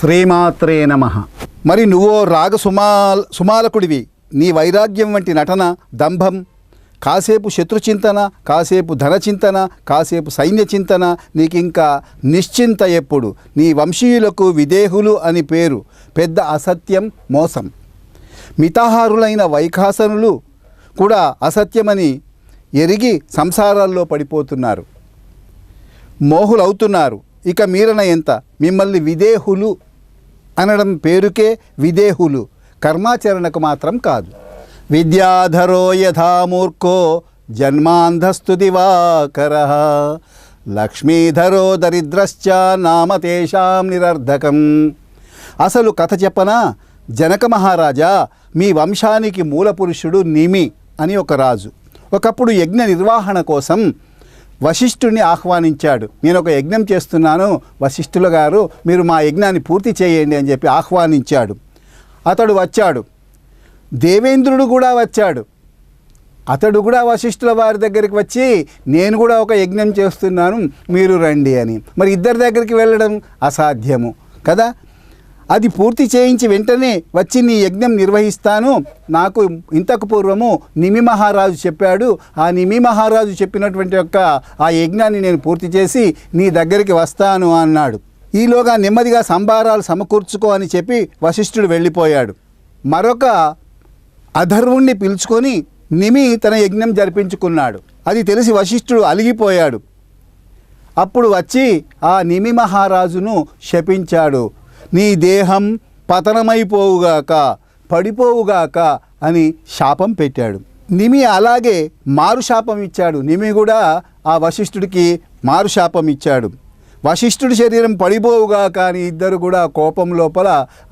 శ్రీమాత్రే నమః. మరి నువ్వో సుమాలకుడివి. నీ వైరాగ్యం వంటి నటన, దంభం, కాసేపు శత్రుచింతన, కాసేపు ధనచింతన, కాసేపు సైన్య చింతన, నీకింకా నిశ్చింత ఎప్పుడు. నీ వంశీయులకు విదేహులు అని పేరు. పెద్ద అసత్యం, మోసం. మితాహారులైన వైఖాసనులు కూడా అసత్యమని ఎరిగి సంసారాల్లో పడిపోతున్నారు, మోహులవుతున్నారు. ఇక మీరన ఎంత? మిమ్మల్ని విదేహులు అనడం పేరుకే విదేహులు, కర్మాచరణకు మాత్రం కాదు. విద్యాధరో యథామూర్ఖో జన్మాంధస్తు దివాకరః లక్ష్మీధరో దరిద్రశ్చ నామ తేషాం నిరర్ధకం. అసలు కథ చెప్పనా? జనక మహారాజా, మీ వంశానికి మూలపురుషుడు నిమి అని ఒక రాజు ఒకప్పుడు యజ్ఞ నిర్వహణ కోసం వశిష్ఠుడిని ఆహ్వానించాడు. నేను ఒక యజ్ఞం చేస్తున్నాను వశిష్ఠుల గారు, మీరు మా యజ్ఞాన్ని పూర్తి చేయండి అని చెప్పి ఆహ్వానించాడు. అతడు వచ్చాడు. దేవేంద్రుడు కూడా వచ్చాడు. అతడు కూడా వశిష్ఠుల వారి దగ్గరికి వచ్చి, నేను కూడా ఒక యజ్ఞం చేస్తున్నాను, మీరు రండి అని. మరి ఇద్దరి దగ్గరికి వెళ్ళడం అసాధ్యము కదా. అది పూర్తి చేయించి వెంటనే వచ్చి నీ యజ్ఞం నిర్వహిస్తాను, నాకు ఇంతకు పూర్వము నిమి మహారాజు చెప్పాడు, ఆ నిమి మహారాజు చెప్పినటువంటి ఆ యజ్ఞాన్ని నేను పూర్తి చేసి నీ దగ్గరికి వస్తాను అన్నాడు. ఈలోగా నెమ్మదిగా సంభారాలు సమకూర్చుకో అని చెప్పి వశిష్ఠుడు వెళ్ళిపోయాడు. మరొక అధర్వుణ్ణి పిలుచుకొని నిమి తన యజ్ఞం జరిపించుకున్నాడు. అది తెలిసి వశిష్ఠుడు అలిగిపోయాడు. అప్పుడు వచ్చి ఆ నిమి మహారాజును శపించాడు. నీ దేహం పతనమైపోవుగాక, పడిపోవుగాక అని శాపం పెట్టాడు. నిమి అలాగే మారు శాపం ఇచ్చాడు. నిమి కూడా ఆ వశిష్ఠుడికి మారు శాపం ఇచ్చాడు. వశిష్ఠుడి శరీరం పడిపోవుగాక అని ఇద్దరు కూడా కోపం లోపల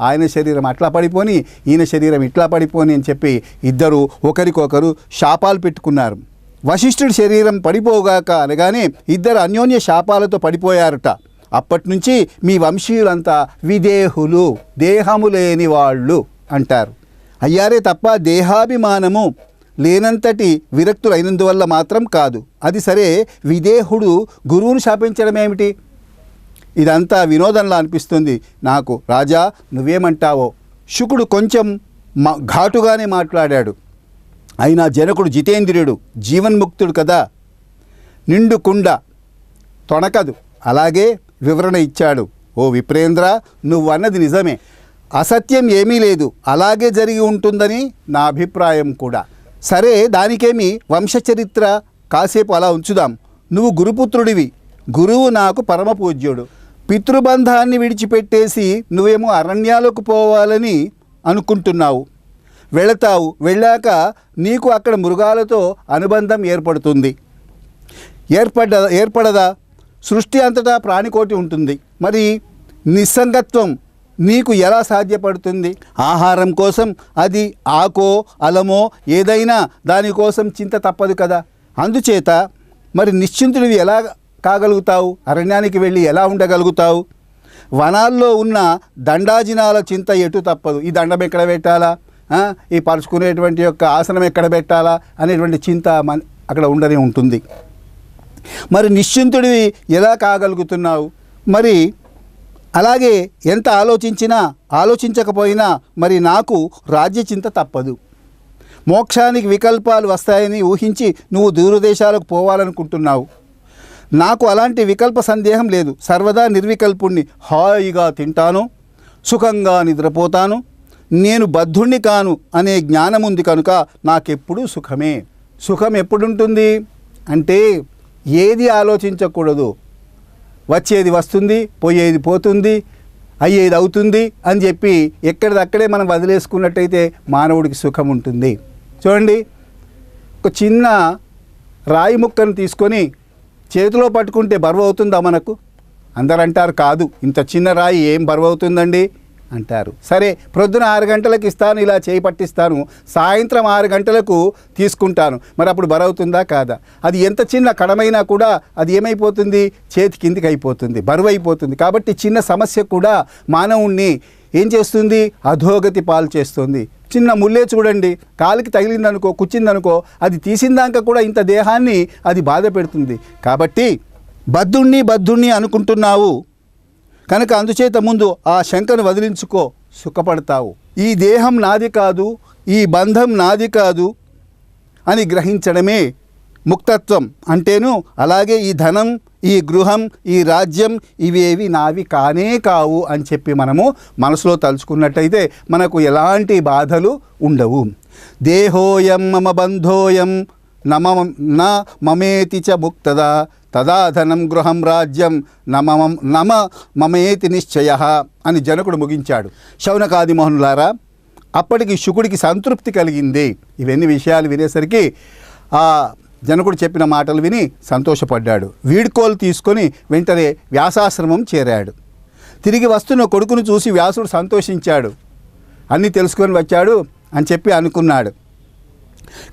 ఆయన శరీరం అట్లా పడిపోని, ఈయన శరీరం ఇట్లా పడిపోని అని చెప్పి ఇద్దరు ఒకరికొకరు శాపాలు పెట్టుకున్నారు. వశిష్ఠుడి శరీరం పడిపోవుగాక అనగానే ఇద్దరు అన్యోన్య శాపాలతో పడిపోయారట. అప్పటి నుంచి మీ వంశీయులంతా విదేహులు, దేహము లేని వాళ్ళు అంటారు. అయ్యారే తప్ప దేహాభిమానము లేనంతటి విరక్తులైనందువల్ల మాత్రం కాదు. అది సరే, విదేహుడు గురువును శాపించడం ఏమిటి? ఇదంతా వినోదంలా అనిపిస్తుంది నాకు. రాజా, నువ్వేమంటావో? శుకుడు కొంచెం ఘాటుగానే మాట్లాడాడు. అయినా జనకుడు జితేంద్రియుడు, జీవన్ముక్తుడు కదా, నిండు కుండ తొణకదు. అలాగే వివరణ ఇచ్చాడు. ఓ విప్రేంద్ర, నువ్వన్నది నిజమే, అసత్యం ఏమీ లేదు, అలాగే జరిగి ఉంటుందని నా అభిప్రాయం కూడా. సరే, దానికేమి, వంశచరిత్ర కాసేపు అలా ఉంచుదాం. నువ్వు గురుపుత్రుడివి, గురువు నాకు పరమ పూజ్యుడు. పితృబంధాన్ని విడిచిపెట్టేసి నువ్వేమో అరణ్యాలకు పోవాలని అనుకుంటున్నావు. వెళతావు, వెళ్ళాక నీకు అక్కడ మృగాలతో అనుబంధం ఏర్పడుతుంది. ఏర్పడదా? సృష్టి అంతటా ప్రాణికోటి ఉంటుంది. మరి నిస్సంగత్వం నీకు ఎలా సాధ్యపడుతుంది? ఆహారం కోసం అది ఆకో అలమో ఏదైనా దానికోసం చింత తప్పదు కదా. అందుచేత మరి నిశ్చింతుడివి ఎలా కాగలుగుతావు? అరణ్యానికి వెళ్ళి ఎలా ఉండగలుగుతావు? వనాల్లో ఉన్న దండాజినాల చింత ఎటు తప్పదు. ఈ దండం ఎక్కడ పెట్టాలా, ఈ పరుచుకునేటువంటి ఆసనం ఎక్కడ పెట్టాలా అనేటువంటి చింత అక్కడ ఉండనే ఉంటుంది. మరి నిశ్చింతుడివి ఎలా కాగలుగుతున్నావు? మరి అలాగే ఎంత ఆలోచించకపోయినా మరి నాకు రాజ్యచింత తప్పదు. మోక్షానికి వికల్పాలు వస్తాయని ఊహించి నువ్వు దూరదేశాలకు పోవాలనుకుంటున్నావు. నాకు అలాంటి వికల్ప సందేహం లేదు. సర్వదా నిర్వికల్పుణ్ణి. హాయిగా తింటాను, సుఖంగా నిద్రపోతాను, నేను బద్ధుణ్ణి కాను అనే జ్ఞానం ఉంది కనుక నాకెప్పుడూ సుఖమే. సుఖం ఎప్పుడుంటుంది అంటే ఏది ఆలోచించకూడదు. వచ్చేది వస్తుంది, పోయేది పోతుంది, అయ్యేది అవుతుంది అని చెప్పి ఎక్కడిదక్కడే మనం వదిలేసుకున్నట్టయితే మానవుడికి సుఖం ఉంటుంది. చూడండి, ఒక చిన్న రాయి ముక్కను తీసుకొని చేతిలో పట్టుకుంటే బరువు అవుతుందా మనకు? అందరు అంటారు కాదు, ఇంత చిన్న రాయి ఏం బరువు అవుతుందండి అంటారు. సరే, ప్రొద్దున 6 గంటలకు ఇస్తాను, ఇలా చేయి పట్టిస్తాను, సాయంత్రం 6 గంటలకు తీసుకుంటాను, మరి అప్పుడు బరువుతుందా కాదా? అది ఎంత చిన్న కడమైనా కూడా అది ఏమైపోతుంది? చేతి కిందికి అయిపోతుంది, బరువు అయిపోతుంది. కాబట్టి చిన్న సమస్య కూడా మానవుణ్ణి ఏం చేస్తుంది? అధోగతి పాలు చేస్తుంది. చిన్న ముల్లే చూడండి, కాలికి తగిలిందనుకో, కుచ్చిందనుకో, అది తీసిందాక కూడా ఇంత దేహాన్ని అది బాధ పెడుతుంది. కాబట్టి బద్ధుణ్ణి అనుకుంటున్నావు కనుక అందుచేత ముందు ఆ శంకను వదిలించుకో, సుఖపడతావు. ఈ దేహం నాది కాదు, ఈ బంధం నాది కాదు అని గ్రహించడమే ముక్తత్వం అంటేను. అలాగే ఈ ధనం, ఈ గృహం, ఈ రాజ్యం ఇవేవి నావి కానే కావు అని చెప్పి మనము మనసులో తలుచుకున్నట్టయితే మనకు ఎలాంటి బాధలు ఉండవు. దేహోయం మమ బంధోయం నమ మమేతి చ ముక్తదా తదా ధనం గృహం రాజ్యం నమ మమేతి నిశ్చయ అని జనకుడు ముగించాడు. శౌనకాది మోహనులారా, అప్పటికి శుకుడికి సంతృప్తి కలిగింది. ఇవన్నీ విషయాలు వినేసరికి ఆ జనకుడు చెప్పిన మాటలు విని సంతోషపడ్డాడు. వీడ్కోలు తీసుకొని వెంటనే వ్యాసాశ్రమం చేరాడు. తిరిగి వస్తున్న కొడుకును చూసి వ్యాసుడు సంతోషించాడు. అన్నీ తెలుసుకొని వచ్చాడు అని చెప్పి అనుకున్నాడు.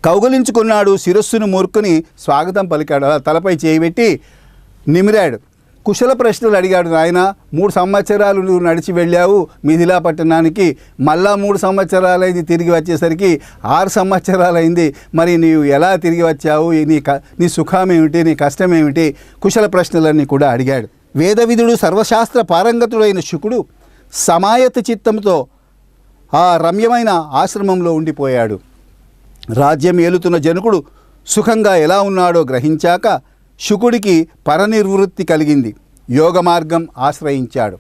కౌగలించుకున్నాడు, శిరస్సును మూర్ఖుని స్వాగతం పలికాడు. అలా తలపై చేయబెట్టి నిమిరాడు. కుశల ప్రశ్నలు అడిగాడు. నాయన, 3 సంవత్సరాలు నువ్వు నడిచి వెళ్ళావు మిథిలా పట్టణానికి, మళ్ళా 3 సంవత్సరాలైంది తిరిగి వచ్చేసరికి 6 సంవత్సరాలైంది. మరి నీవు ఎలా తిరిగి వచ్చావు? నీ సుఖం ఏమిటి? నీ కష్టం ఏమిటి? కుశల ప్రశ్నలన్నీ కూడా అడిగాడు. వేదవిధుడు, సర్వశాస్త్ర పారంగతుడైన శుకుడు సమాయత చిత్తంతో ఆ రమ్యమైన ఆశ్రమంలో ఉండిపోయాడు. రాజ్యం ఏలుతున్న జనకుడు సుఖంగా ఎలా ఉన్నాడో గ్రహించాక శుకుడికి పరనిర్వృత్తి కలిగింది. యోగ మార్గం ఆశ్రయించాడు.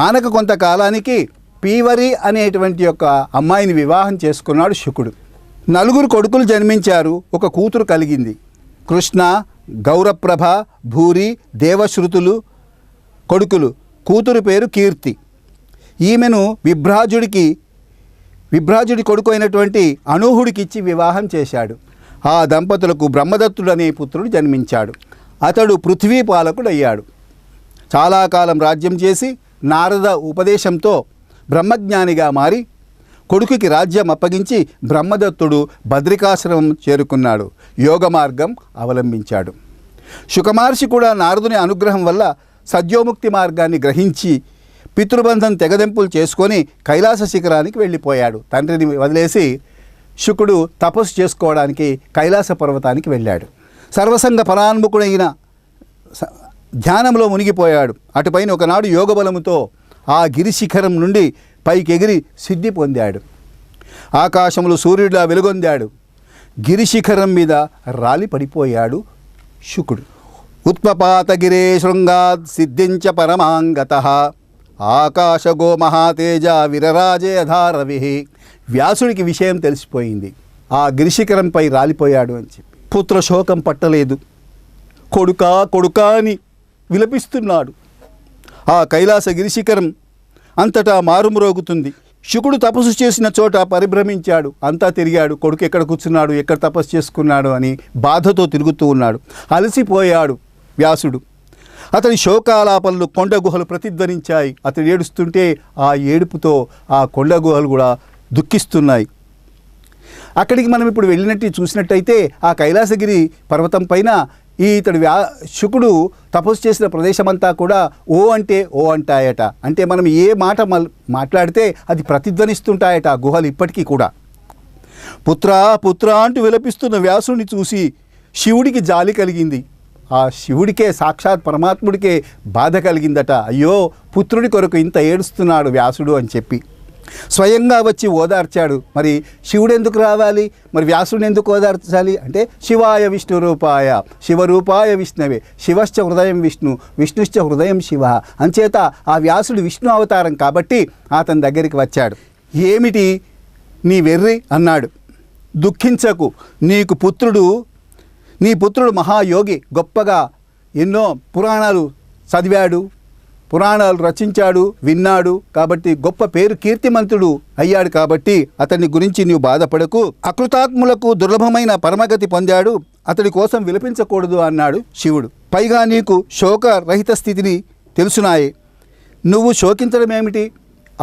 ఆనక కొంతకాలానికి పీవరి అనేటువంటి యొక్క అమ్మాయిని వివాహం చేసుకున్నాడు శుకుడు. 4 కొడుకులు జన్మించారు, 1 కూతురు కలిగింది. కృష్ణ, గౌరప్రభ, భూరి, దేవశ్రుతులు కొడుకులు. కూతురు పేరు కీర్తి. ఈమెను విభ్రాజుడి కొడుకు అయినటువంటి అనూహుడికిచ్చి వివాహం చేశాడు. ఆ దంపతులకు బ్రహ్మదత్తుడు అనే పుత్రుడు జన్మించాడు. అతడు పృథ్వీ పాలకుడయ్యాడు. చాలా కాలం రాజ్యం చేసి నారద ఉపదేశంతో బ్రహ్మజ్ఞానిగా మారి కొడుకుకి రాజ్యం అప్పగించి బ్రహ్మదత్తుడు బద్రికాశ్రమం చేరుకున్నాడు. యోగ మార్గం అవలంబించాడు. శుకమహర్షి కూడా నారదుని అనుగ్రహం వల్ల సద్యోముక్తి మార్గాన్ని గ్రహించి పితృబంధం తెగదెంపులు చేసుకొని కైలాస శిఖరానికి వెళ్ళిపోయాడు. తండ్రిని వదిలేసి శుకుడు తపస్సు చేసుకోవడానికి కైలాస పర్వతానికి వెళ్ళాడు. సర్వసంగ పరాన్ముఖుడైన ధ్యానంలో మునిగిపోయాడు. అటుపైన ఒకనాడు యోగబలముతో ఆ గిరిశిఖరం నుండి పైకెగిరి సిద్ధి పొందాడు. ఆకాశంలో సూర్యుడిలా వెలుగొందాడు. గిరిశిఖరం మీద రాలి పడిపోయాడు శుకుడు. ఉత్పపాతగిరే శృంగాత్ సిద్ధించ పరమాంగతః ఆకాశగో మహాతేజ విరరాజే అధారవి. వ్యాసుడికి విషయం తెలిసిపోయింది. ఆ గిరిశిఖరంపై రాలిపోయాడు అని చెప్పి పుత్రశోకం పట్టలేదు. కొడుకా కొడుకా అని విలపిస్తున్నాడు. ఆ కైలాస గిరిశిఖరం అంతటా మారుమ్రోగుతుంది. శుకుడు తపస్సు చేసిన చోట పరిభ్రమించాడు. అంతా తిరిగాడు. కొడుకు ఎక్కడ కూర్చున్నాడు, ఎక్కడ తపస్సు చేసుకున్నాడు అని బాధతో తిరుగుతూ ఉన్నాడు. అలసిపోయాడు వ్యాసుడు. అతని శోకాలాపనలు కొండ గుహలు ప్రతిధ్వనించాయి. అతడు ఏడుస్తుంటే ఆ ఏడుపుతో ఆ కొండ గుహలు కూడా దుఃఖిస్తున్నాయి. అక్కడికి మనం ఇప్పుడు వెళ్ళినట్టు చూసినట్టయితే ఆ కైలాసగిరి పర్వతం పైన ఇతడు శుకుడు తపస్సు చేసిన ప్రదేశమంతా కూడా ఓ అంటే ఓ అంటాయట. అంటే మనం ఏ మాట మాట్లాడితే అది ప్రతిధ్వనిస్తుంటాయట ఆ గుహలు ఇప్పటికీ కూడా. పుత్రా పుత్రా అంటూ విలపిస్తున్న వ్యాసుడిని చూసి శివుడికి జాలి కలిగింది. ఆ శివుడికే, సాక్షాత్ పరమాత్ముడికే బాధ కలిగిందట. అయ్యో, పుత్రుడి కొరకు ఇంత ఏడుస్తున్నాడు వ్యాసుడు అని చెప్పి స్వయంగా వచ్చి ఓదార్చాడు. మరి శివుడు ఎందుకు రావాలి, మరి వ్యాసుడిని ఎందుకు ఓదార్చాలి అంటే శివాయ విష్ణు రూపాయ శివరూపాయ విష్ణవే శివశ్చ హృదయం విష్ణు విష్ణుశ్చ హృదయం శివ. అంచేత ఆ వ్యాసుడు విష్ణు అవతారం కాబట్టి అతని దగ్గరికి వచ్చాడు. ఏమిటి నీ వెర్రి అన్నాడు. దుఃఖించకు, నీ పుత్రుడు మహాయోగి, గొప్పగా ఎన్నో పురాణాలు చదివాడు, పురాణాలు రచించాడు, విన్నాడు. కాబట్టి గొప్ప పేరు కీర్తిమంతుడు అయ్యాడు. కాబట్టి అతని గురించి నీవు బాధపడకు. అకృతాత్ములకు దుర్లభమైన పరమగతి పొందాడు, అతడి కోసం విలపించకూడదు అన్నాడు శివుడు. పైగా నీకు శోకరహిత స్థితిని తెలుసునాయే, నువ్వు శోకించడం ఏమిటి?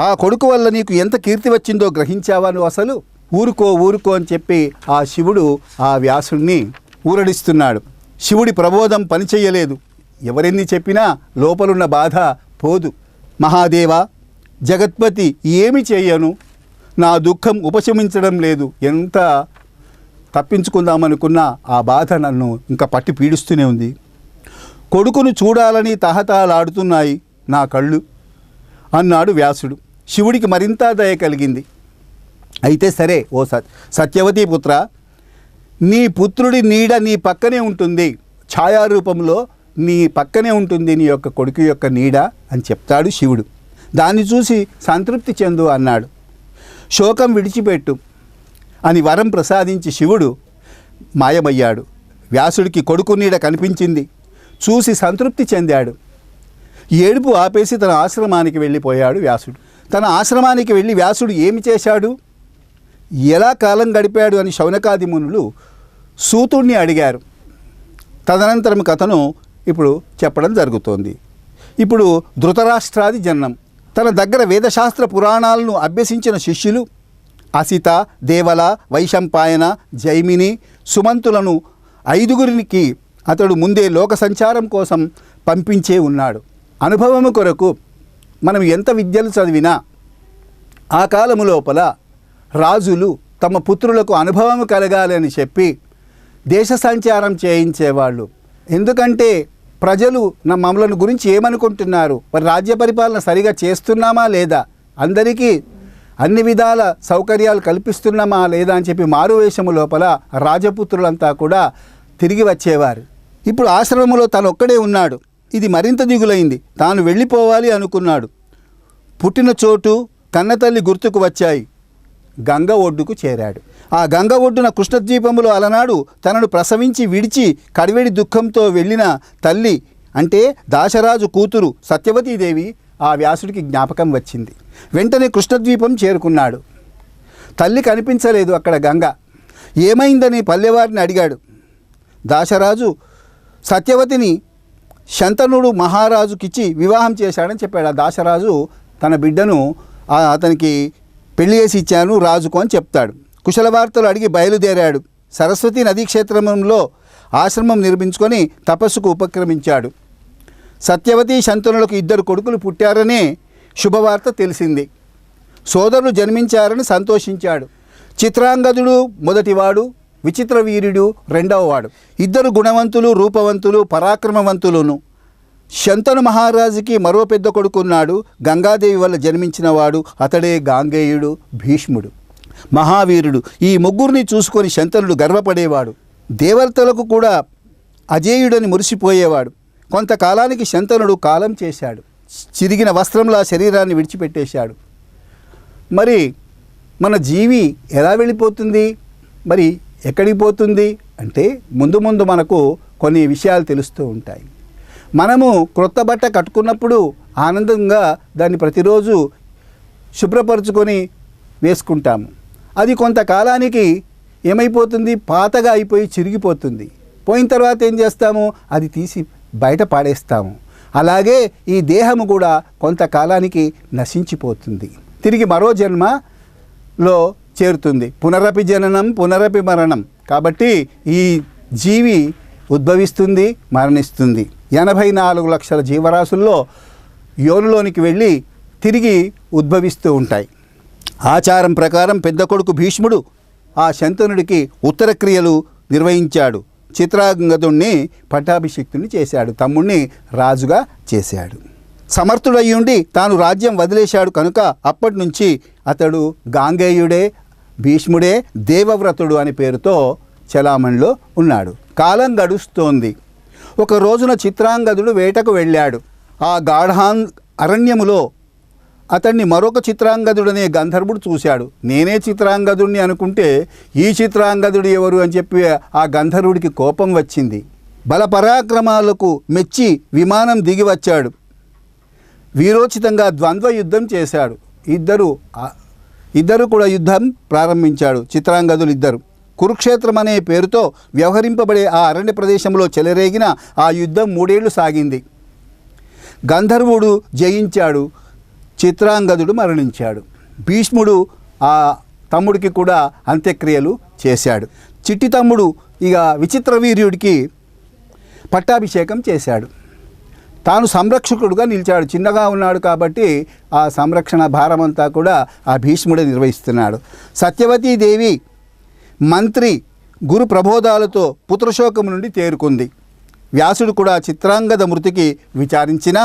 ఆ కొడుకు వల్ల నీకు ఎంత కీర్తి వచ్చిందో గ్రహించావా నువ్వు? అసలు ఊరుకో అని చెప్పి ఆ శివుడు ఆ వ్యాసుడిని ఊరడిస్తున్నాడు. శివుడి ప్రబోధం పనిచేయలేదు. ఎవరెన్ని చెప్పినా లోపలున్న బాధ పోదు. మహాదేవ, జగత్పతి, ఏమి చేయను, నా దుఃఖం ఉపశమించడం లేదు. ఎంత తప్పించుకుందామనుకున్నా ఆ బాధ నన్ను ఇంకా పట్టి పీడిస్తూనే ఉంది. కొడుకును చూడాలని తహతహలాడుతున్నాయి. నా కళ్ళు అన్నాడు వ్యాసుడు. శివుడికి మరింత దయ కలిగింది. అయితే సరే ఓ సత్యవతీ పుత్ర, నీ పుత్రుడి నీడ నీ పక్కనే ఉంటుంది, ఛాయారూపంలో నీ పక్కనే ఉంటుంది నీ యొక్క కొడుకు యొక్క నీడ అని చెప్తాడు శివుడు. దాన్ని చూసి సంతృప్తి చెందు అన్నాడు. శోకం విడిచిపెట్టు అని వరం ప్రసాదించి శివుడు మాయమయ్యాడు. వ్యాసుడికి కొడుకు నీడ కనిపించింది. చూసి సంతృప్తి చెందాడు. ఏడుపు ఆపేసి తన ఆశ్రమానికి వెళ్ళిపోయాడు వ్యాసుడు. తన ఆశ్రమానికి వెళ్ళి వ్యాసుడు ఏమి చేశాడు, ఎలా కాలం గడిపాడు అని శౌనకాది మునులు సూతుడిని అడిగారు. తదనంతరం కథను ఇప్పుడు చెప్పడం జరుగుతోంది. ఇప్పుడు ధృతరాష్ట్రాది జననం. తన దగ్గర వేదశాస్త్ర పురాణాలను అభ్యసించిన శిష్యులు అసిత, దేవల, వైశంపాయన, జైమిని, సుమంతులను 5గురికి అతడు ముందే లోక సంచారం కోసం పంపించే ఉన్నాడు. అనుభవము కొరకు మనం ఎంత విద్యలు చదివినా ఆ కాలము లోపల రాజులు తమ పుత్రులకు అనుభవం కలగాలని చెప్పి దేశ సంచారం చేయించేవాళ్ళు. ఎందుకంటే ప్రజలు మమ్మల్ని గురించి ఏమనుకుంటున్నారు, మరి రాజ్య పరిపాలన సరిగా చేస్తున్నామా లేదా, అందరికీ అన్ని విధాల సౌకర్యాలు కల్పిస్తున్నామా లేదా అని చెప్పి మారువేషము లోపల రాజపుత్రులంతా కూడా తిరిగి వచ్చేవారు. ఇప్పుడు ఆశ్రమంలో తను ఒక్కడే ఉన్నాడు. ఇది మరింత దిగులైంది. తాను వెళ్ళిపోవాలి అనుకున్నాడు. పుట్టిన చోటు, కన్నతల్లి గుర్తుకు వచ్చాయి. గంగ ఒడ్డుకు చేరాడు. ఆ గంగ ఒడ్డున కృష్ణద్వీపములో అలనాడు తనను ప్రసవించి విడిచి కడివెడి దుఃఖంతో వెళ్ళిన తల్లి అంటే దాశరాజు కూతురు సత్యవతీదేవి ఆ వ్యాసుడికి జ్ఞాపకం వచ్చింది. వెంటనే కృష్ణద్వీపం చేరుకున్నాడు. తల్లి కనిపించలేదు అక్కడ గంగ. ఏమైందని పల్లెవారిని అడిగాడు. దాశరాజు సత్యవతిని శంతనుడు మహారాజుకిచ్చి వివాహం చేశాడని చెప్పాడు. ఆ దాశరాజు తన బిడ్డను అతనికి పెళ్లి చేసి ఇచ్చాను రాజుకు అని చెప్తాడు. కుశల వార్తలు అడిగి బయలుదేరాడు. సరస్వతి నదీ క్షేత్రంలో ఆశ్రమం నిర్మించుకొని తపస్సుకు ఉపక్రమించాడు. సత్యవతి శంతనులకు 2 కొడుకులు పుట్టారనే శుభవార్త తెలిసింది. సోదరులు జన్మించారని సంతోషించాడు. చిత్రాంగదుడు మొదటివాడు, విచిత్ర వీరుడు రెండవవాడు. 2 గుణవంతులు, రూపవంతులు, పరాక్రమవంతులును. శంతను మహారాజుకి మరో పెద్ద కొడుకున్నాడు. గంగాదేవి వల్ల జన్మించినవాడు. అతడే గాంగేయుడు, భీష్ముడు, మహావీరుడు. ఈ 3 చూసుకొని శంతనుడు గర్వపడేవాడు. దేవతలకు కూడా అజేయుడని మురిసిపోయేవాడు. కొంతకాలానికి శంతనుడు కాలం చేశాడు. చిరిగిన వస్త్రంలా శరీరాన్ని విడిచిపెట్టేశాడు. మరి మన జీవి ఎలా వెళ్ళిపోతుంది, మరి ఎక్కడికి పోతుంది అంటే ముందు ముందు మనకు కొన్ని విషయాలు తెలుస్తూ ఉంటాయి. మనము క్రొత్త బట్ట కట్టుకున్నప్పుడు ఆనందంగా దాన్ని ప్రతిరోజు శుభ్రపరచుకొని వేసుకుంటాము. అది కొంతకాలానికి ఏమైపోతుంది, పాతగా అయిపోయి చిరిగిపోతుంది. పోయిన తర్వాత ఏం చేస్తాము, అది తీసి బయట పాడేస్తాము. అలాగే ఈ దేహము కూడా కొంతకాలానికి నశించిపోతుంది, తిరిగి మరో జన్మలో చేరుతుంది. పునరపి జననం పునరపి మరణం. కాబట్టి ఈ జీవి ఉద్భవిస్తుంది, మరణిస్తుంది. 84 లక్షల జీవరాశుల్లో యోనిలోనికి వెళ్ళి తిరిగి ఉద్భవిస్తూ ఉంటాయి. ఆచారం ప్రకారం పెద్ద కొడుకు భీష్ముడు ఆ శంతనుడికి ఉత్తర క్రియలు నిర్వహించాడు. చిత్రాంగదుణ్ణి పట్టాభిషిక్తుని చేశాడు. తమ్ముణ్ణి రాజుగా చేశాడు. సమర్థుడయ్యుండి తాను రాజ్యం వదిలేశాడు కనుక అప్పటి నుంచి అతడు గాంగేయుడే, భీష్ముడే, దేవవ్రతుడు అనే పేరుతో చలామణిలో ఉన్నాడు. కాలం గడుస్తోంది. ఒక రోజున చిత్రాంగదుడు వేటకు వెళ్ళాడు. ఆ అరణ్యములో అతన్ని మరొక చిత్రాంగదుడనే గంధర్వుడు చూశాడు. నేనే చిత్రాంగదుడిని అనుకుంటే ఈ చిత్రాంగదుడు ఎవరు అని చెప్పి ఆ గంధర్వుడికి కోపం వచ్చింది. బలపరాక్రమాలకు మెచ్చి విమానం దిగి వచ్చాడు. వీరోచితంగా ద్వంద్వ యుద్ధం చేశాడు. ఇద్దరు కూడా యుద్ధం ప్రారంభించాడు. చిత్రాంగదులు ఇద్దరు కురుక్షేత్రం అనే పేరుతో వ్యవహరింపబడే ఆ అరణ్య ప్రదేశంలో చెలరేగిన ఆ యుద్ధం 3 ఏళ్లు సాగింది. గంధర్వుడు జయించాడు. చిత్రాంగదుడు మరణించాడు. భీష్ముడు ఆ తమ్ముడికి కూడా అంత్యక్రియలు చేశాడు. చిట్టి తమ్ముడు ఇక విచిత్ర వీర్యుడికి పట్టాభిషేకం చేశాడు. తాను సంరక్షకుడుగా నిలిచాడు. చిన్నగా ఉన్నాడు కాబట్టి ఆ సంరక్షణ భారమంతా కూడా ఆ భీష్ముడే నిర్వహిస్తున్నాడు. సత్యవతీదేవి మంత్రి గురు ప్రబోధాలతో పుత్రశోకం నుండి తేరుకుంది. వ్యాసుడు కూడా చిత్రాంగద మృతికి విచారించిన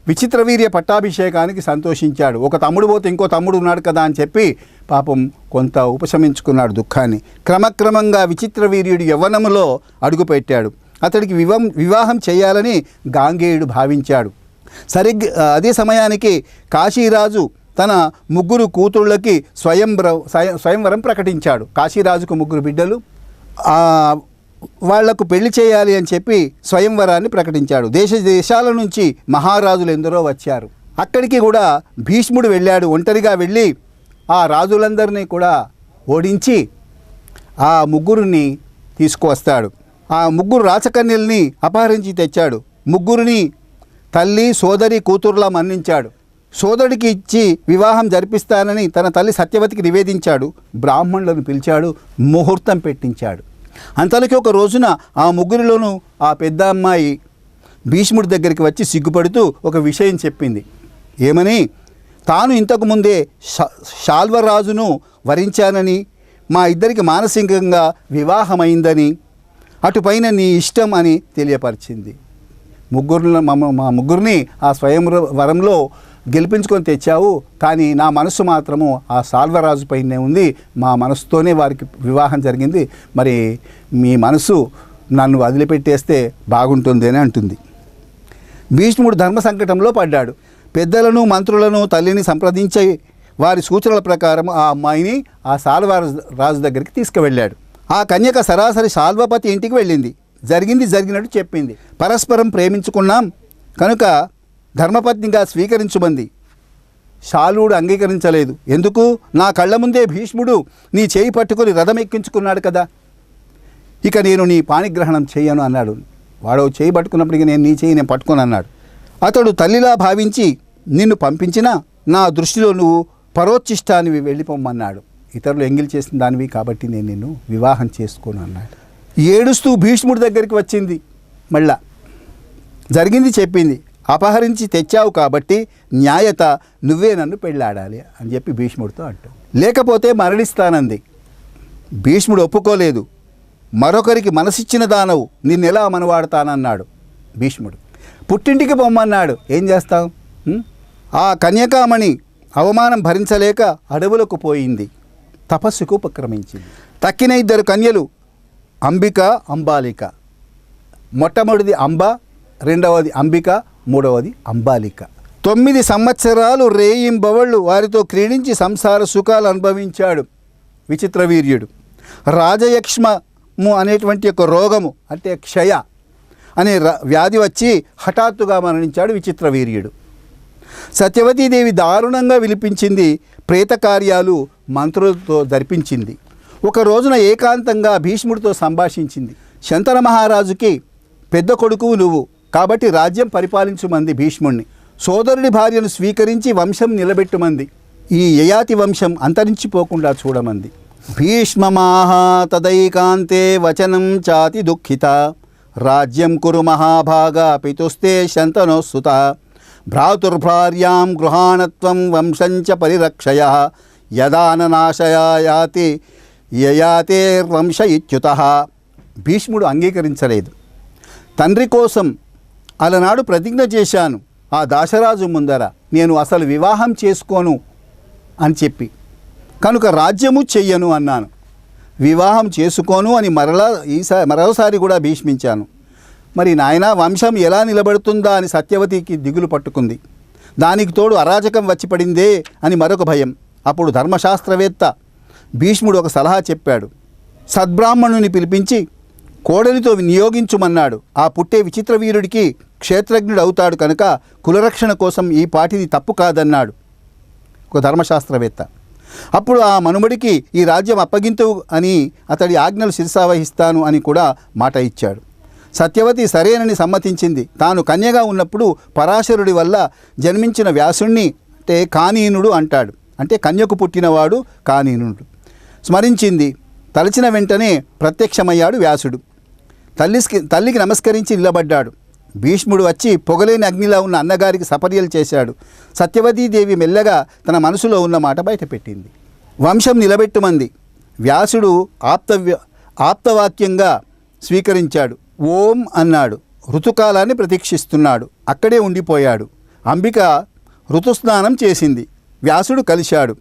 విచిత్రవీర్య పట్టాభిషేకానికి సంతోషించాడు. ఒక తమ్ముడు పోతే ఇంకో తమ్ముడు ఉన్నాడు కదా అని చెప్పి పాపం కొంత ఉపశమించుకున్నాడు దుఃఖాన్ని. క్రమక్రమంగా విచిత్రవీర్యుడు యవ్వనములో అడుగుపెట్టాడు. అతడికి వివాహం చేయాలని గాంగేయుడు భావించాడు. సరిగ్గా అదే సమయానికి కాశీరాజు తన 3 కూతుళ్ళకి స్వయంవరం ప్రకటించాడు. కాశీరాజుకు 3 బిడ్డలు, వాళ్లకు పెళ్లి చేయాలి అని చెప్పి స్వయంవరాన్ని ప్రకటించాడు. దేశాల నుంచి మహారాజులు ఎందరో వచ్చారు. అక్కడికి కూడా భీష్ముడు వెళ్ళాడు. ఒంటరిగా వెళ్ళి ఆ రాజులందరినీ కూడా ఓడించి ఆ 3 తీసుకువస్తాడు. ఆ 3 రాచకన్యల్ని అపహరించి తెచ్చాడు. 3 తల్లి సోదరి కూతురులా మన్నించాడు. సోదరుడికి ఇచ్చి వివాహం జరిపిస్తానని తన తల్లి సత్యవతికి నివేదించాడు. బ్రాహ్మణులను పిలిచాడు, ముహూర్తం పెట్టించాడు. అంతలోకి ఒక రోజున ఆ 3లోనూ ఆ పెద్ద అమ్మాయి భీష్ముడి దగ్గరికి వచ్చి సిగ్గుపడుతూ ఒక విషయం చెప్పింది. ఏమని? తాను ఇంతకు ముందే శాల్వరాజును వరించానని, మా ఇద్దరికి మానసికంగా వివాహమైందని, అటుపైన నీ ఇష్టం అని తెలియపరిచింది. మా ముగ్గురిని ఆ స్వయంవరంలో గెలిపించుకొని తెచ్చావు, కానీ నా మనస్సు మాత్రము ఆ శాల్వరాజు పైనే ఉంది. మా మనసుతోనే వారికి వివాహం జరిగింది. మరి మీ మనసు నన్ను వదిలిపెట్టేస్తే బాగుంటుంది అని అంటుంది. భీష్ముడు ధర్మ సంకటంలో పడ్డాడు. పెద్దలను మంత్రులను తల్లిని సంప్రదించి వారి సూచనల ప్రకారం ఆ అమ్మాయిని ఆ శాల్వరాజు దగ్గరికి తీసుకువెళ్ళాడు. ఆ కన్యక సరాసరి శాల్వపతి ఇంటికి వెళ్ళింది. జరిగినట్టు చెప్పింది. పరస్పరం ప్రేమించుకున్నాం కనుక ధర్మపత్నిగా స్వీకరించుమంది. శాల్వుడు అంగీకరించలేదు. ఎందుకు? నా కళ్ళ ముందే భీష్ముడు నీ చేయి పట్టుకొని రథం ఎక్కించుకున్నాడు కదా, ఇక నేను నీ పాణిగ్రహణం చేయను అన్నాడు. వాడు చేయి పట్టుకున్నప్పటికీ నీ చేయి నేను పట్టుకొని అన్నాడు. అతడు తల్లిలా భావించి నిన్ను పంపించినా నా దృష్టిలో నువ్వు పరోచ్చిష్టానివి వెళ్ళిపోమ్మన్నాడు. ఇతరులు ఎంగిల్ చేసిన దానివి కాబట్టి నేను నిన్ను వివాహం చేసుకోను అన్నాడు. ఏడుస్తూ భీష్ముడి దగ్గరికి వచ్చింది. మళ్ళా జరిగింది చెప్పింది. అపహరించి తెచ్చావు కాబట్టి న్యాయత నువ్వే నన్ను పెళ్ళాడాలి అని చెప్పి భీష్ముడితో అంటాడు. లేకపోతే మరణిస్తానంది. భీష్ముడు ఒప్పుకోలేదు. మరొకరికి మనసిచ్చిన దానవు నిన్నెలా మనవాడతానన్నాడు భీష్ముడు. పుట్టింటికి పొమ్మన్నాడు. ఏం చేస్తాం? ఆ కన్యకామణి అవమానం భరించలేక అడవులకు పోయింది. తపస్సుకు ఉపక్రమించింది. తక్కిన 2 కన్యలు అంబిక, అంబాలిక. మొట్టమొదటిది అంబ, రెండవది అంబిక, మూడవది అంబాలిక. 9 సంవత్సరాలు రేయింబవళ్ళు వారితో క్రీడించి సంసార సుఖాలు అనుభవించాడు విచిత్రవీర్యుడు. రాజయక్ష్మము అనేటువంటి ఒక రోగము అంటే క్షయ అనే వ్యాధి వచ్చి హఠాత్తుగా మరణించాడు విచిత్రవీర్యుడు. సత్యవతీదేవి దారుణంగా విలిపించింది. ప్రేత కార్యాలు మంత్రులతో జరిపించింది. ఒక రోజున ఏకాంతంగా భీష్ముడితో సంభాషించింది. శంతన మహారాజుకి పెద్ద కొడుకువు నువ్వు కాబట్టి రాజ్యం పరిపాలించుమంది భీష్ముణ్ణి. సోదరుడి భార్యను స్వీకరించి వంశం నిలబెట్టుమంది. ఈ యయాతి వంశం అంతరించిపోకుండా చూడమంది. భీష్మమాహ తదైకాంతే వచనం చాతి దుఃఖిత రాజ్యం కురు మహాభాగా పితుస్తే శంతనోస్సుత భ్రాతుర్భార్యాం గృహాణత్వం వంశంచ పరిరక్షయ యదాననాశయాతి యయాతేర్వంశ ఇత్యుతః. భీష్ముడు అంగీకరించలేదు. తండ్రి కోసం అలనాడు ప్రతిజ్ఞ చేశాను ఆ దాశరాజు ముందర, నేను అసలు వివాహం చేసుకోను అని చెప్పి, కనుక రాజ్యము చెయ్యను అన్నాను. వివాహం చేసుకోను అని మరోసారి కూడా భీష్మించాను. మరి నాయన వంశం ఎలా నిలబడుతుందా అని సత్యవతికి దిగులు పట్టుకుంది. దానికి తోడు అరాజకం వచ్చి పడిందే అని మరొక భయం. అప్పుడు ధర్మశాస్త్రవేత్త భీష్ముడు ఒక సలహా చెప్పాడు. సద్బ్రాహ్మణుని పిలిపించి కోడలితో నియోగించుమన్నాడు. ఆ పుట్టే విచిత్రవీరుడికి క్షేత్రజ్ఞుడు అవుతాడు కనుక కులరక్షణ కోసం ఈ పాటిది తప్పు కాదన్నాడు ఒక ధర్మశాస్త్రవేత్త. అప్పుడు ఆ మనుమడికి ఈ రాజ్యం అప్పగింతు అని అతడి ఆజ్ఞలు శిరసావహిస్తాను అని కూడా మాట ఇచ్చాడు. సత్యవతి సరేనని సమ్మతించింది. తాను కన్యగా ఉన్నప్పుడు పరాశరుడి వల్ల జన్మించిన వ్యాసుణ్ణి అంటే కానీనుడు అంటాడు. అంటే కన్యకు పుట్టినవాడు కానీనుడు స్మరించింది. తలచిన వెంటనే ప్రత్యక్షమయ్యాడు వ్యాసుడు. తల్లికి నమస్కరించి నిలబడ్డాడు. భీష్ముడు వచ్చి పొగలేని అగ్నిలా ఉన్న అన్నగారికి సపర్యలు చేశాడు. సత్యవతీదేవి మెల్లగా తన మనసులో ఉన్న మాట బయటపెట్టింది. వంశం నిలబెట్టుమంది. వ్యాసుడు ఆప్తవాక్యంగా స్వీకరించాడు. ఓం అన్నాడు. ఋతుకాలాన్ని ప్రతీక్షిస్తున్నాడు. అక్కడే ఉండిపోయాడు. అంబిక ఋతుస్నానం చేసింది. వ్యాసుడు కలిశాడు.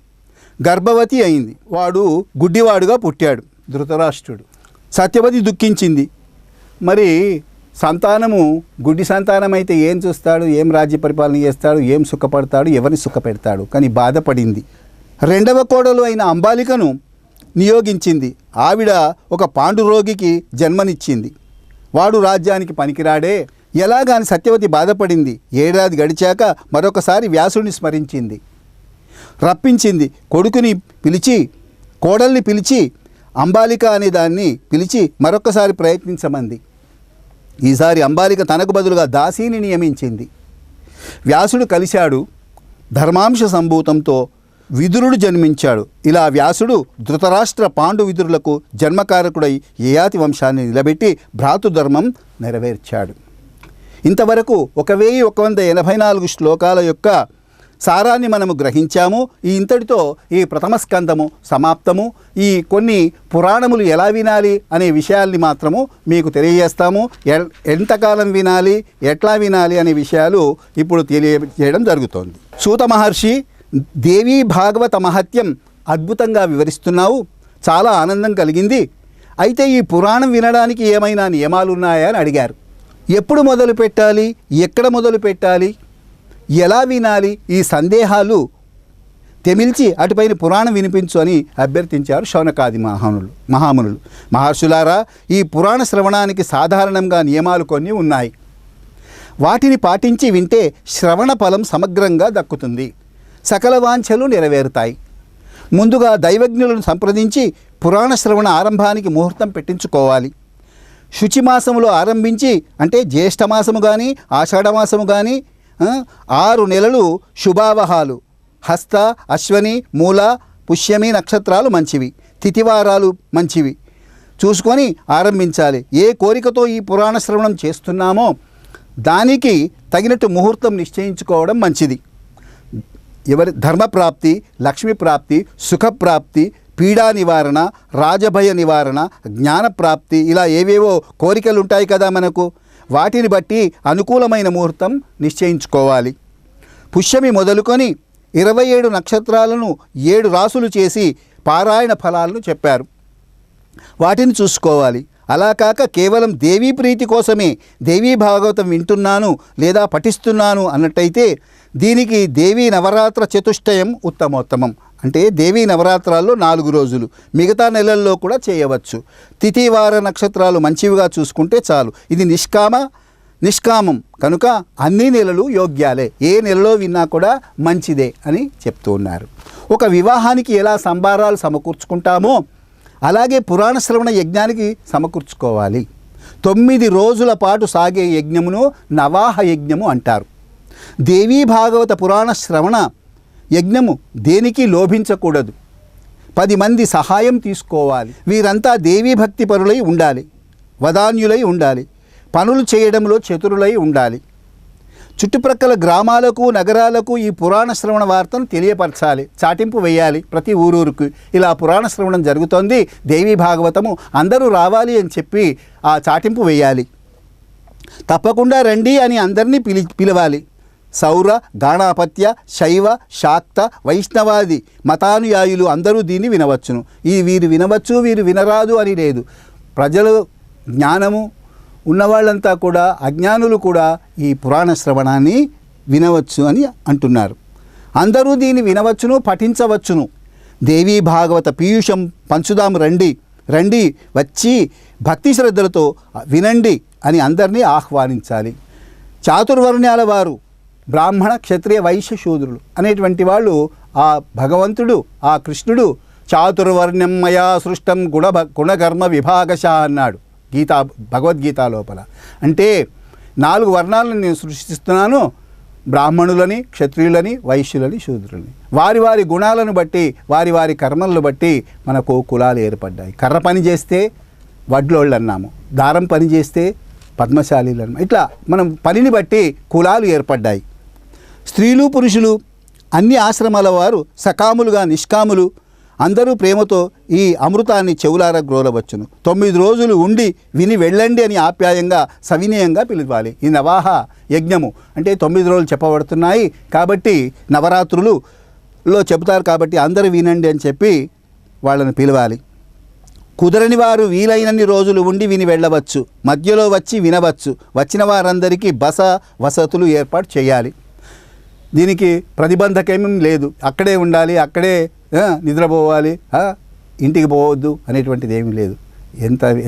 గర్భవతి అయింది. వాడు గుడ్డివాడుగా పుట్టాడు ధృతరాష్ట్రుడు. సత్యవతి దుఃఖించింది. మరి సంతానము గుడ్డి సంతానం అయితే ఏం చూస్తాడు, ఏం రాజ్య పరిపాలన చేస్తాడు, ఏం సుఖపడతాడు, ఎవరిని సుఖపెడతాడు? కానీ బాధపడింది. రెండవ కోడలు అయిన అంబాలికను నియోగించింది. ఆవిడ ఒక పాండురోగికి జన్మనిచ్చింది. వాడు రాజ్యానికి పనికిరాడే. ఎలాగాని సత్యవతి బాధపడింది. ఏడాది గడిచాక మరొకసారి వ్యాసుడిని స్మరించింది. రప్పించింది. కొడుకుని పిలిచి, కోడల్ని పిలిచి, అంబాలిక అనే దాన్ని పిలిచి మరొకసారి ప్రయత్నించమంది. ఈసారి అంబాలిక తనకు బదులుగా దాసీని నియమించింది. వ్యాసుడు కలిశాడు. ధర్మాంశ సంభూతంతో విదురుడు జన్మించాడు. ఇలా వ్యాసుడు ధృతరాష్ట్ర పాండు విదురులకు జన్మకారకుడై యయాతి వంశాన్ని నిలబెట్టి భ్రాతృధర్మం నెరవేర్చాడు. ఇంతవరకు 1184 శ్లోకాల యొక్క సారాన్ని మనము గ్రహించాము. ఇంతటితో ఈ ప్రథమ స్కందము సమాప్తము. ఈ కొన్ని పురాణములు ఎలా వినాలి అనే విషయాల్ని మాత్రము మీకు తెలియజేస్తాము. ఎంతకాలం వినాలి, ఎట్లా వినాలి అనే విషయాలు ఇప్పుడు తెలియజేయడం జరుగుతోంది. సూత మహర్షి, దేవీ భాగవత మహత్యం అద్భుతంగా వివరిస్తున్నావు, చాలా ఆనందం కలిగింది. అయితే ఈ పురాణం వినడానికి ఏమైనా నియమాలు ఉన్నాయా అని అడిగారు. ఎప్పుడు మొదలు పెట్టాలి, ఎక్కడ మొదలు పెట్టాలి, ఎలా వినాలి, ఈ సందేహాలు తెమిల్చి అటుపైన పురాణం వినిపించు అని అభ్యర్థించారు శౌనకాది మహామునులు. మహర్షులారా, ఈ పురాణ శ్రవణానికి సాధారణంగా నియమాలు కొన్ని ఉన్నాయి. వాటిని పాటించి వింటే శ్రవణ ఫలం సమగ్రంగా దక్కుతుంది, సకల వాంఛలు నెరవేరుతాయి. ముందుగా దైవజ్ఞులను సంప్రదించి పురాణ శ్రవణ ఆరంభానికి ముహూర్తం పెట్టించుకోవాలి. శుచిమాసములో ఆరంభించి, అంటే జ్యేష్ఠమాసము కానీ ఆషాఢమాసము కానీ 6 నెలలు శుభావహాలు, హస్త, అశ్వని, మూల, పుష్యమి నక్షత్రాలు మంచివి, తిథివారాలు మంచివి చూసుకొని ఆరంభించాలి. ఏ కోరికతో ఈ పురాణ శ్రవణం చేస్తున్నామో దానికి తగినట్టు ముహూర్తం నిశ్చయించుకోవడం మంచిది. ఎవరి ధర్మప్రాప్తి, లక్ష్మీప్రాప్తి, సుఖప్రాప్తి, పీడా నివారణ, రాజభయ నివారణ, జ్ఞానప్రాప్తి, ఇలా ఏవేవో కోరికలు ఉంటాయి కదా మనకు. వాటిని బట్టి అనుకూలమైన ముహూర్తం నిశ్చయించుకోవాలి. పుష్యమి మొదలుకొని 27 నక్షత్రాలను 7 రాసులు చేసి పారాయణ ఫలాలను చెప్పారు. వాటిని చూసుకోవాలి. అలా కాక కేవలం దేవీ ప్రీతి కోసమే దేవీ భాగవతం వింటున్నాను లేదా పఠిస్తున్నాను అన్నట్టయితే దీనికి దేవీ నవరాత్ర చతుష్టయం ఉత్తమోత్తమం. అంటే దేవీ నవరాత్రాల్లో 4 రోజులు, మిగతా నెలల్లో కూడా చేయవచ్చు. తిథివార నక్షత్రాలు మంచివిగా చూసుకుంటే చాలు. ఇది నిష్కామం కనుక అన్ని నెలలు యోగ్యాలే, ఏ నెలలో విన్నా కూడా మంచిదే అని చెప్తూ ఉన్నారు. ఒక వివాహానికి ఎలా సంభారాలు సమకూర్చుకుంటామో అలాగే పురాణ శ్రవణ యజ్ఞానికి సమకూర్చుకోవాలి. 9 రోజుల పాటు సాగే యజ్ఞమును నవాహ యజ్ఞము అంటారు. దేవీ భాగవత పురాణ శ్రవణ యజ్ఞము దేనికి లోభించకూడదు. 10 మంది సహాయం తీసుకోవాలి. వీరంతా దేవీ భక్తి పరులై ఉండాలి, వదాన్యులై ఉండాలి, పనులు చేయడంలో చతురులై ఉండాలి. చుట్టుప్రక్కల గ్రామాలకు, నగరాలకు ఈ పురాణ శ్రవణ వార్తను తెలియపరచాలి, చాటింపు వేయాలి ప్రతి ఊరూరుకు. ఇలా పురాణ శ్రవణం జరుగుతోంది, దేవీ భాగవతము అందరూ రావాలి అని చెప్పి ఆ చాటింపు వేయాలి. తప్పకుండా రండి అని అందరినీ పిలవాలి. సౌర, గాణాపత్య, శైవ, శాక్త, వైష్ణవాది మతానుయాయులు అందరూ దీన్ని వినవచ్చును. వీరు వినవచ్చు, వీరు వినరాదు అని లేదు. ప్రజలు జ్ఞానము ఉన్నవాళ్ళంతా కూడా, అజ్ఞానులు కూడా ఈ పురాణ శ్రవణాన్ని వినవచ్చు అని అంటున్నారు. అందరూ దీన్ని వినవచ్చును, పఠించవచ్చును. దేవీ భాగవత పీయూషం పంచుదాము రండి వచ్చి భక్తి శ్రద్ధలతో వినండి అని అందరినీ ఆహ్వానించాలి. చాతుర్వర్ణ్యాల వారు, బ్రాహ్మణ, క్షత్రియ, వైశ్య, శూద్రులు అనేటువంటి వాళ్ళు ఆ భగవంతుడు, ఆ కృష్ణుడు చాతుర్వర్ణ్యం మయా సృష్టం గుణకర్మ విభాగశ అన్నాడు భగవద్గీత లోపల. అంటే 4 వర్ణాలను నేను సృష్టిస్తున్నాను, బ్రాహ్మణులని, క్షత్రియులని, వైశ్యులని, శూద్రులని. వారి గుణాలను బట్టి, వారి కర్మలను బట్టి మనకు కులాలు ఏర్పడ్డాయి. కర్ర పని చేస్తే వడ్లోళ్ళు అన్నాము, దారం పని చేస్తే పద్మశాలీలు అన్నాము. ఇట్లా మనం పనిని బట్టి కులాలు ఏర్పడ్డాయి. స్త్రీలు పురుషులు అన్ని ఆశ్రమాల వారు సకాములుగా, నిష్కాములు అందరూ ప్రేమతో ఈ అమృతాన్ని చెవులారా గ్రోలవచ్చును. 9 రోజులు ఉండి విని వెళ్ళండి అని ఆప్యాయంగా సవినయంగా పిలవాలి. ఈ నవాహ యజ్ఞము అంటే 9 రోజులు చెప్పబడుతున్నాయి కాబట్టి నవరాత్రులలో చెబుతారు కాబట్టి అందరూ వినండి అని చెప్పి వాళ్ళని పిలవాలి. కుదరని వారు వీలైనన్ని రోజులు ఉండి విని వెళ్ళవచ్చు, మధ్యలో వచ్చి వినవచ్చు. వచ్చిన వారందరికీ వసతులు ఏర్పాటు చేయాలి. దీనికి ప్రతిబంధకమేం లేదు. అక్కడే ఉండాలి, అక్కడే నిద్రపోవాలి, ఇంటికి పోవద్దు అనేటువంటిది ఏమీ లేదు.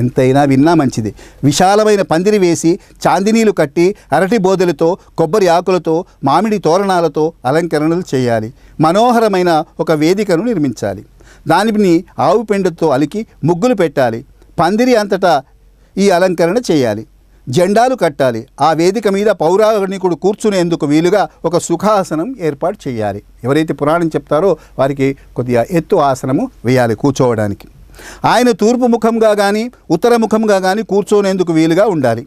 ఎంతైనా విన్నా మంచిది. విశాలమైన పందిరి వేసి చాందినీలు కట్టి అరటి బోదెలతో కొబ్బరి ఆకులతో మామిడి తోరణాలతో అలంకరణలు చేయాలి. మనోహరమైన ఒక వేదికను నిర్మించాలి. దానిని ఆవు పెండతో అలికి ముగ్గులు పెట్టాలి. పందిరి అంతటా ఈ అలంకరణ చేయాలి. జెండాలు కట్టాలి. ఆ వేదిక మీద పౌరాణికుడు కూర్చునేందుకు వీలుగా ఒక సుఖాసనం ఏర్పాటు చేయాలి. ఎవరైతే పురాణం చెప్తారో వారికి కొద్దిగా ఎత్తు ఆసనము వేయాలి కూర్చోవడానికి. ఆయన తూర్పు ముఖంగా కానీ ఉత్తర ముఖంగా కానీ కూర్చోనేందుకు వీలుగా ఉండాలి.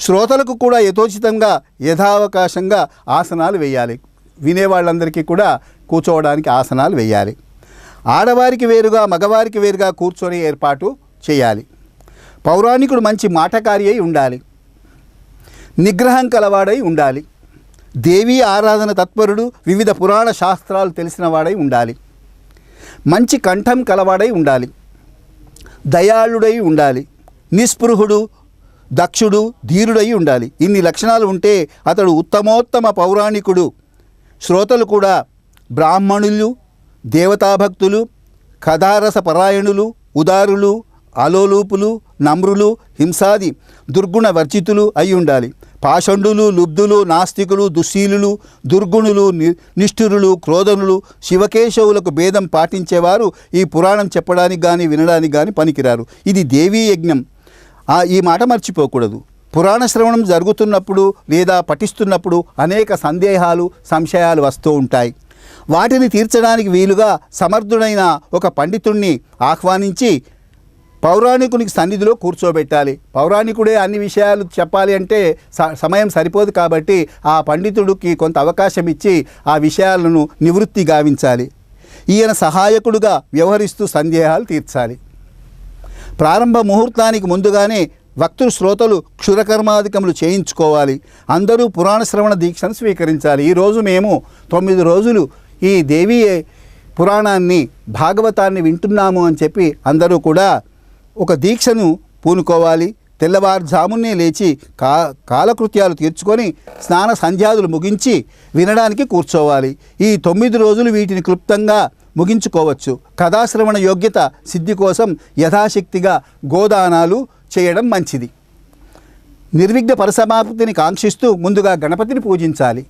శ్రోతలకు కూడా యథోచితంగా యథావకాశంగా ఆసనాలు వేయాలి. వినేవాళ్ళందరికీ కూడా కూర్చోవడానికి ఆసనాలు వేయాలి. ఆడవారికి వేరుగా మగవారికి వేరుగా కూర్చొని ఏర్పాటు చేయాలి. పౌరాణికుడు మంచి మాటకారి అయి ఉండాలి. నిగ్రహం కలవాడై ఉండాలి. దేవీ ఆరాధన తత్పరుడు, వివిధ పురాణ శాస్త్రాలు తెలిసిన వాడై ఉండాలి. మంచి కంఠం కలవాడై ఉండాలి. దయాళుడై ఉండాలి. నిస్పృహుడు, దక్షుడు, ధీరుడై ఉండాలి. ఇన్ని లక్షణాలు ఉంటే అతడు ఉత్తమోత్తమ పౌరాణికుడు. శ్రోతలు కూడా బ్రాహ్మణులు, దేవతాభక్తులు, కథారస పరాయణులు, ఉదారులు, అలోలూపులు, నమ్రులు, హింసాది దుర్గుణ వర్జితులు అయి ఉండాలి. పాషండులు, లుబ్ధులు, నాస్తికులు, దుశ్శీలులు, దుర్గుణులు, నిష్ఠురులు, క్రోధనులు, శివకేశవులకు భేదం పాటించేవారు ఈ పురాణం చెప్పడానికి కానీ వినడానికి కానీ పనికిరారు. ఇది దేవీ యజ్ఞం. ఈ మాట మర్చిపోకూడదు. పురాణ శ్రవణం జరుగుతున్నప్పుడు లేదా పఠిస్తున్నప్పుడు అనేక సందేహాలు, సంశయాలు వస్తూ ఉంటాయి. వాటిని తీర్చడానికి వీలుగా సమర్థుడైన ఒక పండితుణ్ణి ఆహ్వానించి పౌరాణికునికి సన్నిధిలో కూర్చోబెట్టాలి. పౌరాణికుడే అన్ని విషయాలు చెప్పాలి అంటే సమయం సరిపోదు కాబట్టి ఆ పండితుడికి కొంత అవకాశం ఇచ్చి ఆ విషయాలను నివృత్తి గావించాలి. ఈయన సహాయకుడుగా వ్యవహరిస్తూ సందేహాలు తీర్చాలి. ప్రారంభ ముహూర్తానికి ముందుగానే భక్తులు శ్రోతలు క్షురకర్మాధికములు చేయించుకోవాలి. అందరూ పురాణ శ్రవణ దీక్షను స్వీకరించాలి. ఈరోజు మేము 9 రోజులు ఈ దేవీ పురాణాన్ని భాగవతాన్ని వింటున్నాము అని చెప్పి అందరూ కూడా ఒక దీక్షను పూనుకోవాలి. తెల్లవారుజామునే లేచి కాలకృత్యాలు తీర్చుకొని స్నాన సంధ్యాదులు ముగించి వినడానికి కూర్చోవాలి. ఈ 9 రోజులు వీటిని క్లుప్తంగా ముగించుకోవచ్చు. కథాశ్రవణ యోగ్యత సిద్ధి కోసం యథాశక్తిగా గోదానాలు చేయడం మంచిది. నిర్విఘ్న పరిసమాప్తిని కాంక్షిస్తూ ముందుగా గణపతిని పూజించాలి.